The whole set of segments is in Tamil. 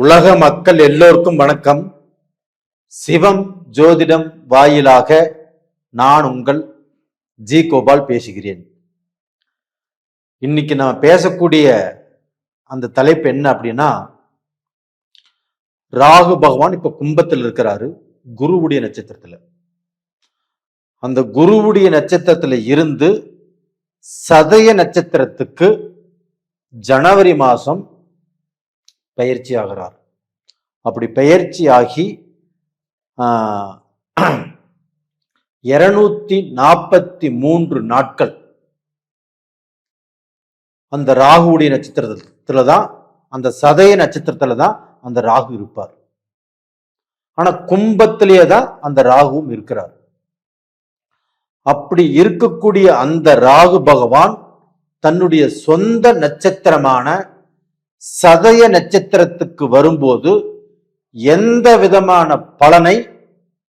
உலக மக்கள் எல்லோருக்கும் வணக்கம். சிவம் ஜோதிடம் வாயிலாக நான் உங்கள் ஜி கோபால் பேசுகிறேன். இன்னைக்கு நான் பேசக்கூடிய அந்த தலைப்பு என்ன அப்படின்னா, ராகு பகவான் இப்ப கும்பத்தில் இருக்கிறாரு, குருவுடைய நட்சத்திரத்துல. அந்த குருவுடைய நட்சத்திரத்துல இருந்து சதய நட்சத்திரத்துக்கு ஜனவரி மாசம் பயிற்சி ஆகிறார். அப்படி பயிற்சி ஆகி 243 நாட்கள் அந்த ராகுவுடைய நட்சத்திரத்துலதான், அந்த சதய நட்சத்திரத்துலதான் அந்த ராகு இருப்பார். ஆனா கும்பத்திலேயே தான் அந்த ராகுவும் இருக்கிறார். அப்படி இருக்கக்கூடிய அந்த ராகு பகவான் தன்னுடைய சொந்த நட்சத்திரமான சதய நட்சத்திரத்துக்கு வரும்போது எந்த விதமான பலனை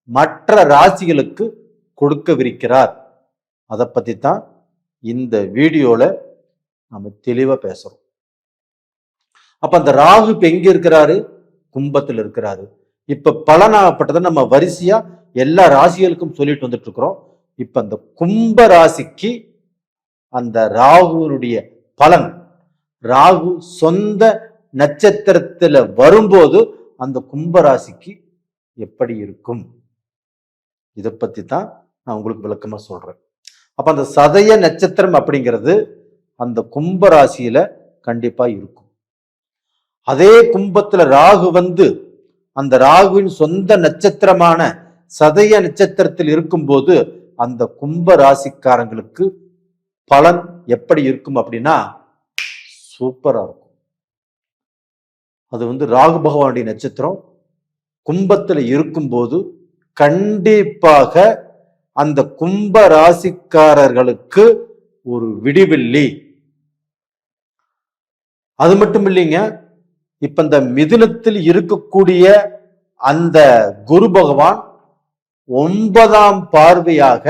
மற்ற ராசிகளுக்கு கொடுக்கவிருக்கிறார், அதை பத்தி தான் இந்த வீடியோல நம்ம தெளிவா பேசுறோம். அப்ப அந்த ராகு இப்ப எங்க இருக்கிறாரு? கும்பத்தில் இருக்கிறாரு. இப்ப பலனாகப்பட்டதை நம்ம வரிசையா எல்லா ராசிகளுக்கும் சொல்லிட்டு வந்துட்டு இருக்கிறோம். இப்ப அந்த கும்ப ராசிக்கு அந்த ராகுனுடைய பலன், ராகு சொந்த நட்சத்திரத்துல வரும்போது அந்த கும்பராசிக்கு எப்படி இருக்கும், இதை பத்தி தான் நான் உங்களுக்கு விளக்கமா சொல்றேன். அப்ப அந்த சதய நட்சத்திரம் அப்படிங்கிறது அந்த கும்பராசியில கண்டிப்பா இருக்கும். அதே கும்பத்துல ராகு வந்து அந்த ராகுவின் சொந்த நட்சத்திரமான சதய நட்சத்திரத்தில் இருக்கும்போது அந்த கும்ப ராசிக்காரங்களுக்கு பலன் எப்படி இருக்கும் அப்படின்னா சூப்பரா இருக்கும். அது வந்து ராகு பகவானுடைய நட்சத்திரம் கும்பத்துல இருக்கும்போது கண்டிப்பாக அந்த கும்ப ராசிக்காரர்களுக்கு ஒரு விடிவெள்ளி. அது மட்டும் இல்லைங்க, இப்ப இந்த மிதுனத்தில் இருக்கக்கூடிய அந்த குரு பகவான் 9ஆம் பார்வையாக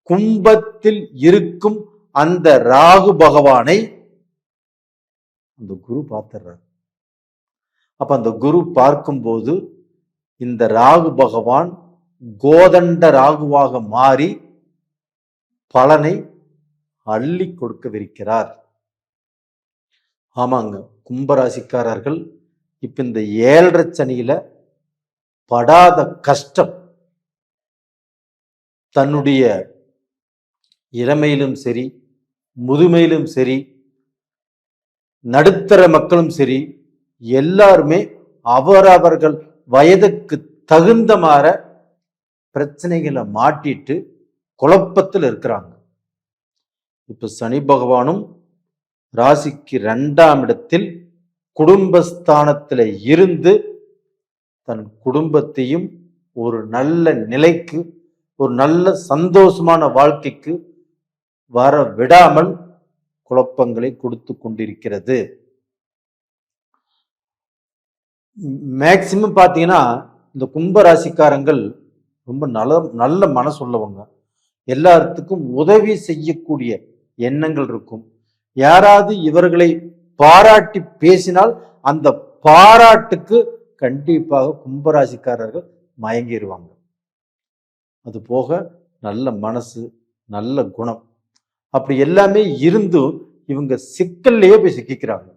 கும்பத்தில் இருக்கும் அந்த ராகு பகவானை அந்த குரு பார்த்துடுறார். அப்ப அந்த குரு பார்க்கும்போது இந்த ராகு பகவான் கோதண்ட ராகுவாக மாறி பலனை அள்ளி கொடுக்கவிருக்கிறார். ஆமாங்க, கும்பராசிக்காரர்கள் இப்ப இந்த 7.5 சனியில படாத கஷ்டம், தன்னுடைய இளமையிலும் சரி முதுமையிலும் சரி நடுத்தர மக்களும் சரி எல்லாருமே அவரவர்கள் வயதுக்கு தகுந்த மாதிரி பிரச்சனைகளை மாட்டிட்டு குழப்பத்தில் இருக்கிறாங்க. இப்ப சனி பகவானும் ராசிக்கு 2ஆம் இடத்தில் குடும்பஸ்தானத்துல இருந்து தன் குடும்பத்தையும் ஒரு நல்ல நிலைக்கு, ஒரு நல்ல சந்தோஷமான வாழ்க்கைக்கு வர விடாமல் குழப்பங்களை கொடுத்து கொண்டிருக்கிறது. மேக்சிமம் பார்த்தீங்கன்னா இந்த கும்ப ராசிக்காரங்கள் ரொம்ப நல்ல மனசுள்ளவங்க, எல்லாத்துக்கும் உதவி செய்யக்கூடிய எண்ணங்கள் இருக்கும். யாராவது இவர்களை பாராட்டி பேசினால் அந்த பாராட்டுக்கு கண்டிப்பாக கும்பராசிக்காரர்கள் மயங்கிடுவாங்க. அது போக நல்ல மனசு, நல்ல குணம், அப்படி எல்லாமே இருந்தும் இவங்க சிக்கல்லையே போய் சிக்கிறாங்க.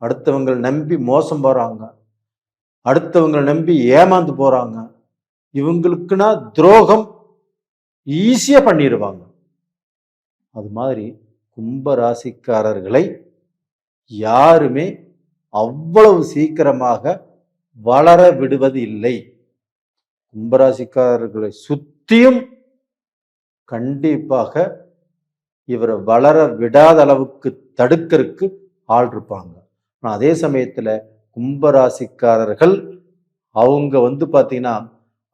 அடுத்தவங்களை நம்பி மோசம் போறாங்க, அடுத்தவங்களை நம்பி ஏமாந்து போறாங்க. இவங்களுக்குன்னா துரோகம் ஈஸியா பண்ணிடுவாங்க. அது மாதிரி கும்ப ராசிக்காரர்களை யாருமே அவ்வளவு சீக்கிரமாக வளர விடுவது இல்லை. கும்பராசிக்காரர்களை சுத்தியும் கண்டிப்பாக இவரை வளர விடாத அளவுக்கு தடுக்கிறதுக்கு ஆள் இருப்பாங்க. ஆனால் அதே சமயத்துல கும்பராசிக்காரர்கள் அவங்க வந்து பார்த்தீங்கன்னா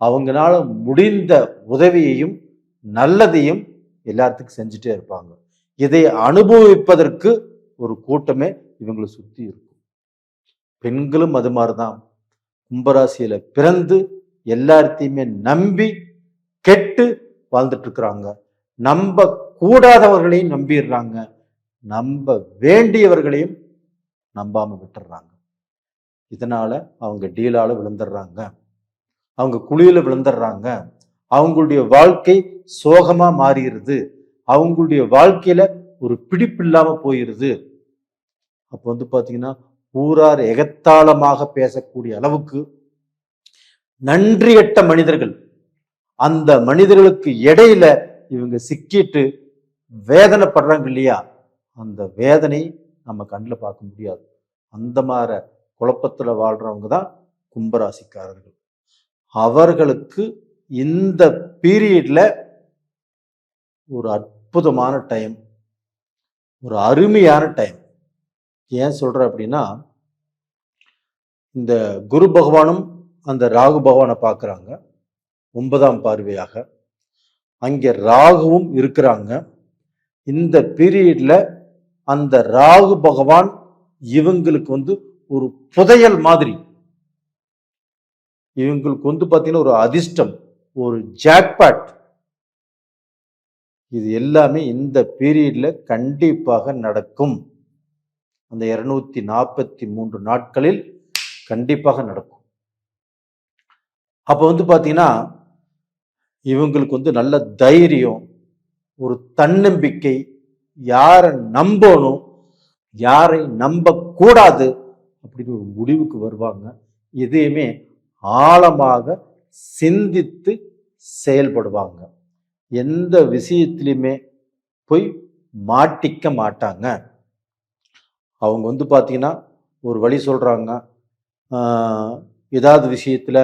அவங்களால முடிந்த உதவியையும் நல்லதையும் எல்லாத்துக்கும் செஞ்சுட்டே இருப்பாங்க. இதை அனுபவிப்பதற்கு ஒரு கூட்டமே இவங்களை சுத்தி இருக்கும். பெண்களும் அது மாதிரிதான் கும்பராசியில பிறந்து எல்லாத்தையுமே நம்பி கெட்டு வாழ்ந்துட்டு இருக்கிறாங்க. நம்ப கூடாதவர்களையும் நம்பிடுறாங்க, நம்ப வேண்டியவர்களையும் நம்பாம விட்டுறாங்க. இதனால அவங்க டீலால விழுந்துடுறாங்க, அவங்க குழியில விழுந்துடுறாங்க, அவங்களுடைய வாழ்க்கை சோகமா மாறிடுது, அவங்களுடைய வாழ்க்கையில ஒரு பிடிப்பு இல்லாம போயிருது. அப்போ பாத்தீங்கன்னா ஊரார் எகத்தாளமாக பேசக்கூடிய அளவுக்கு நன்றியற்ற மனிதர்கள், அந்த மனிதர்களுக்கு இடையில இவங்க சிக்கிட்டு வேதனைப்படுறாங்க இல்லையா, அந்த வேதனை நம்ம கண்ணில் பார்க்க முடியாது. அந்த மாதிரி குழப்பத்துல வாழ்றவங்க தான் கும்பராசிக்காரர்கள். அவர்களுக்கு இந்த பீரியட்ல ஒரு அற்புதமான டைம், ஒரு அருமையான டைம். ஏன் சொல்ற அப்படின்னா, இந்த குரு பகவானும் அந்த ராகு பகவானை பார்க்குறாங்க 9ஆம் பார்வையாக. அங்கே ராகுவும் இருக்கிறாங்க. இந்த பீரியட்ல அந்த ராகு பகவான் இவங்களுக்கு ஒரு புதையல் மாதிரி, இவங்களுக்கு பார்த்தீங்கன்னா ஒரு அதிர்ஷ்டம், ஒரு ஜாக்பாட். இது எல்லாமே இந்த பீரியட்ல கண்டிப்பாக நடக்கும். அந்த 243 நாட்களில் கண்டிப்பாக நடக்கும். அப்போ பார்த்தீங்கன்னா இவங்களுக்கு நல்ல தைரியம், ஒரு தன்னம்பிக்கை, யாரை நம்பணும் யாரை நம்ப கூடாது அப்படின்னு ஒரு முடிவுக்கு வருவாங்க. எதையுமே ஆழமாக சிந்தித்து செயல்படுவாங்க. எந்த விஷயத்திலுமே போய் மாட்டிக்க மாட்டாங்க. அவங்க பார்த்தீங்கன்னா ஒரு வழி சொல்றாங்க, ஏதாவது விஷயத்துல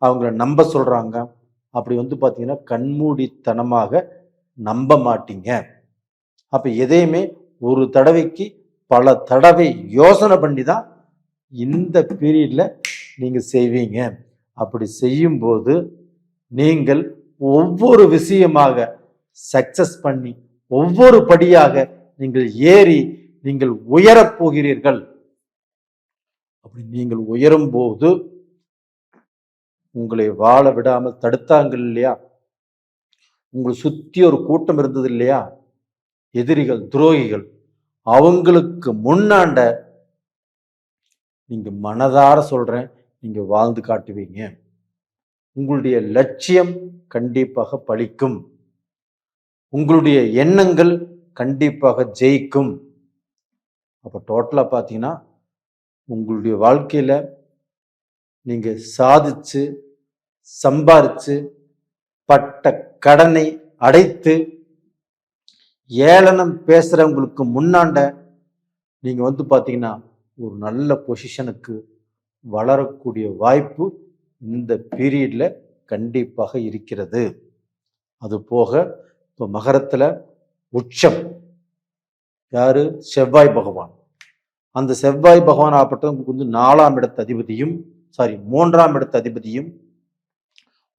அவங்கள நம்ப சொல்றாங்க, அப்படி பார்த்தீங்கன்னா கண்மூடித்தனமாக நம்ப மாட்டீங்க. அப்ப எதையுமே ஒரு தடவைக்கு பல தடவை யோசனை பண்ணி தான் இந்த பீரியட்ல நீங்க செய்வீங்க. அப்படி செய்யும்போது நீங்கள் ஒவ்வொரு விஷயமாக சக்சஸ் பண்ணி ஒவ்வொரு படியாக நீங்கள் ஏறி நீங்கள் உயரப் போகிறீர்கள். அப்படி நீங்கள் உயரும் போது உங்களை வாழ விடாமல் தடுத்தாங்க இல்லையா, உங்களை சுத்தி ஒரு கூட்டம் இருந்தது இல்லையா, எதிரிகள், துரோகிகள், அவங்களுக்கு முன்னாண்ட நீங்க மனதார சொல்றேன், நீங்க வாழ்ந்து காட்டுவீங்க. உங்களுடைய லட்சியம் கண்டிப்பாக பலிக்கும். உங்களுடைய எண்ணங்கள் கண்டிப்பாக ஜெயிக்கும். அப்ப டோட்டலா பாத்தீங்கன்னா உங்களுடைய வாழ்க்கையில நீங்க சாதிச்சு சம்பாரிச்சு பட்ட கடனை அடைத்து ஏளனம் பேசுறவங்களுக்கு முன்னாண்ட நீங்க பாத்தீங்கன்னா ஒரு நல்ல பொசிஷனுக்கு வளரக்கூடிய வாய்ப்பு இந்த பீரியட்ல கண்டிப்பாக இருக்கிறது. அது போக இப்போ மகரத்துல உச்சம் யாரு, செவ்வாய் பகவான். அந்த செவ்வாய் பகவான் ஆகப்பட்டவங்களுக்கு 4ஆம் இடத்து அதிபதியும் 3ஆம் இடத்து அதிபதியும்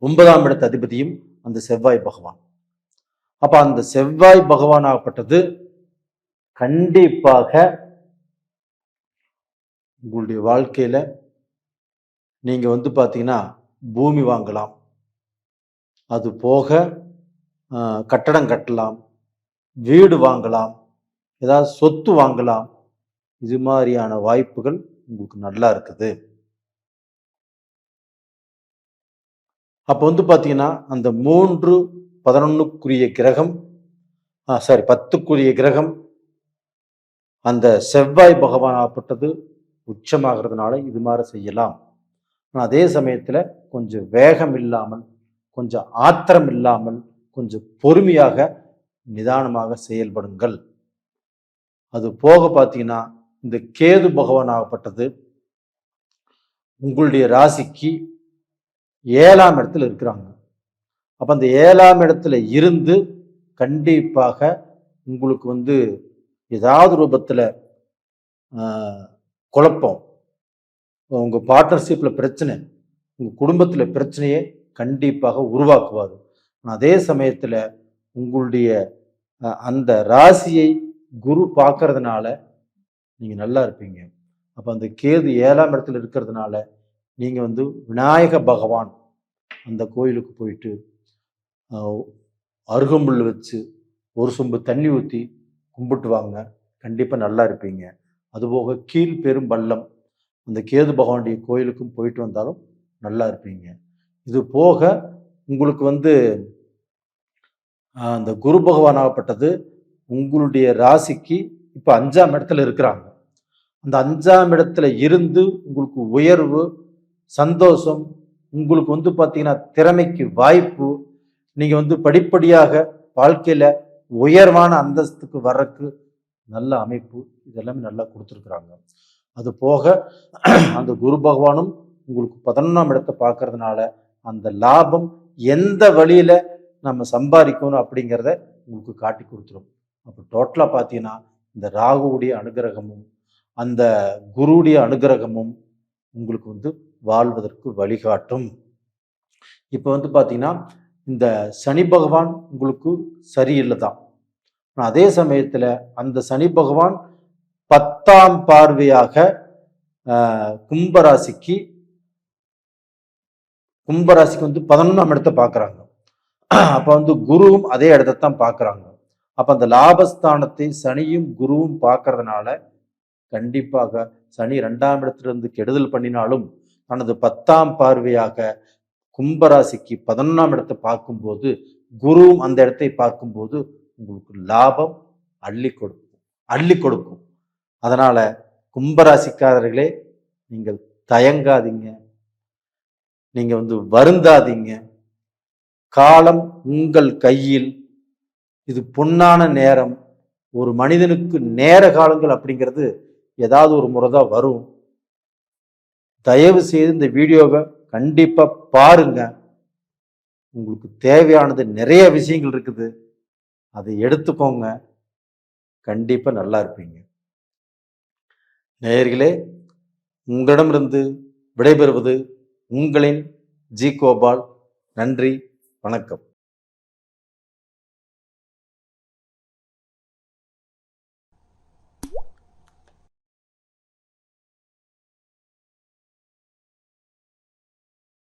9ஆம் இடத்து அதிபதியும் அந்த செவ்வாய் பகவான். அப்ப அந்த செவ்வாய் பகவான் ஆகப்பட்டது கண்டிப்பாக உங்களுடைய வாழ்க்கையில நீங்க பாத்தீங்கன்னா பூமி வாங்கலாம், அது போக கட்டடம் கட்டலாம், வீடு வாங்கலாம், ஏதாவது சொத்து வாங்கலாம். இது மாதிரியான வாய்ப்புகள் உங்களுக்கு நல்லா இருக்குது. அப்போ பாத்தீங்கன்னா அந்த 3-11க்குரிய கிரகம் 10க்குரிய கிரகம் அந்த செவ்வாய் பகவான் ஆகப்பட்டது உச்சமாகிறதுனால இது மாதிரி செய்யலாம். ஆனால் அதே சமயத்துல கொஞ்சம் வேகம் இல்லாமல், கொஞ்சம் ஆத்திரம் இல்லாமல், கொஞ்சம் பொறுமையாக நிதானமாக செயல்படுங்கள். அது போக பார்த்தீங்கன்னா இந்த கேது பகவான் ஆகப்பட்டது உங்களுடைய ராசிக்கு 7ஆம் இடத்துல இருக்கிறாங்க. அப்ப அந்த 7ஆம் இடத்துல இருந்து கண்டிப்பாக உங்களுக்கு ஏதாவது ரூபத்துல குழப்பம், உங்க பார்ட்னர்ஷிப்ல பிரச்சனை, உங்க குடும்பத்துல பிரச்சனையை கண்டிப்பாக உருவாக்குவார். அதே சமயத்துல உங்களுடைய அந்த ராசியை குரு பார்க்கறதுனால நீங்க நல்லா இருப்பீங்க. அப்ப அந்த கேது 7ஆம் இடத்துல இருக்கிறதுனால நீங்க விநாயக பகவான் அந்த கோயிலுக்கு போயிட்டு அருகம்புல் வச்சு ஒரு சொம்பு தண்ணி ஊற்றி கும்பிட்டு வாங்க, கண்டிப்பா நல்லா இருப்பீங்க. அதுபோக கீழ்பெரும் பள்ளம் அந்த கேது பகவானுடைய கோயிலுக்கும் போயிட்டு வந்தாலும் நல்லா இருப்பீங்க. இது போக உங்களுக்கு அந்த குரு பகவான் ஆகப்பட்டது உங்களுடைய ராசிக்கு இப்போ 5ஆம் இடத்துல இருக்கிறாங்க. அந்த 5ஆம் இடத்துல இருந்து உங்களுக்கு உயர்வு, சந்தோஷம், உங்களுக்கு பார்த்தீங்கன்னா திறமைக்கு வாய்ப்பு, நீங்க படிப்படியாக வாழ்க்கையில உயர்வான அந்தஸ்துக்கு வர்றதுக்கு நல்ல அமைப்பு, இதெல்லாமே நல்லா கொடுத்துருக்குறாங்க. அது போக அந்த குரு பகவானும் உங்களுக்கு 11ஆம் இடத்தை பார்க்கறதுனால அந்த லாபம் எந்த வழியில நம்ம சம்பாதிக்கணும் அப்படிங்கிறத உங்களுக்கு காட்டி கொடுத்துரும். அப்போ டோட்டலா பார்த்தீங்கன்னா இந்த ராகுவுடைய அனுகிரகமும் அந்த குருவுடைய அனுகிரகமும் உங்களுக்கு வாழ்வதற்கு வழிகாட்டும். இப்போ பார்த்தீங்கன்னா இந்த சனி பகவான் உங்களுக்கு சரியில்லை தான். அதே சமயத்துல அந்த சனி பகவான் 10ஆம் பார்வையாக கும்பராசிக்கு 11ஆம் இடத்தை பார்க்கறாங்க. அப்ப குருவும் அதே இடத்தைத்தான் பார்க்கறாங்க. அப்ப அந்த லாபஸ்தானத்தை சனியும் குருவும் பார்க்கறதுனால கண்டிப்பாக சனி 2ஆம் இடத்திலிருந்து கெடுதல் பண்ணினாலும் தனது 10ஆம் பார்வையாக கும்பராசிக்கு 11ஆம் இடத்தை பார்க்கும்போது குருவும் அந்த இடத்தை பார்க்கும்போது உங்களுக்கு லாபம் அள்ளி கொடுக்கும். அதனால கும்பராசிக்காரர்களே, நீங்கள் தயங்காதீங்க, நீங்க வருந்தாதீங்க. காலம் உங்கள் கையில். இது பொன்னான நேரம். ஒரு மனிதனுக்கு நேர காலங்கள் அப்படிங்கிறது ஏதாவது ஒரு முறைதான் வரும். தயவு செய்து இந்த வீடியோவை கண்டிப்பா பாருங்க. உங்களுக்கு தேவையானது நிறைய விஷயங்கள் இருக்குது, அதை எடுத்துக்கோங்க. கண்டிப்பா நல்லா இருப்பீங்க. நேயர்களே, உங்களிடமிருந்து விடைபெறுவது உங்களின் ஜி கோபால். நன்றி, வணக்கம்.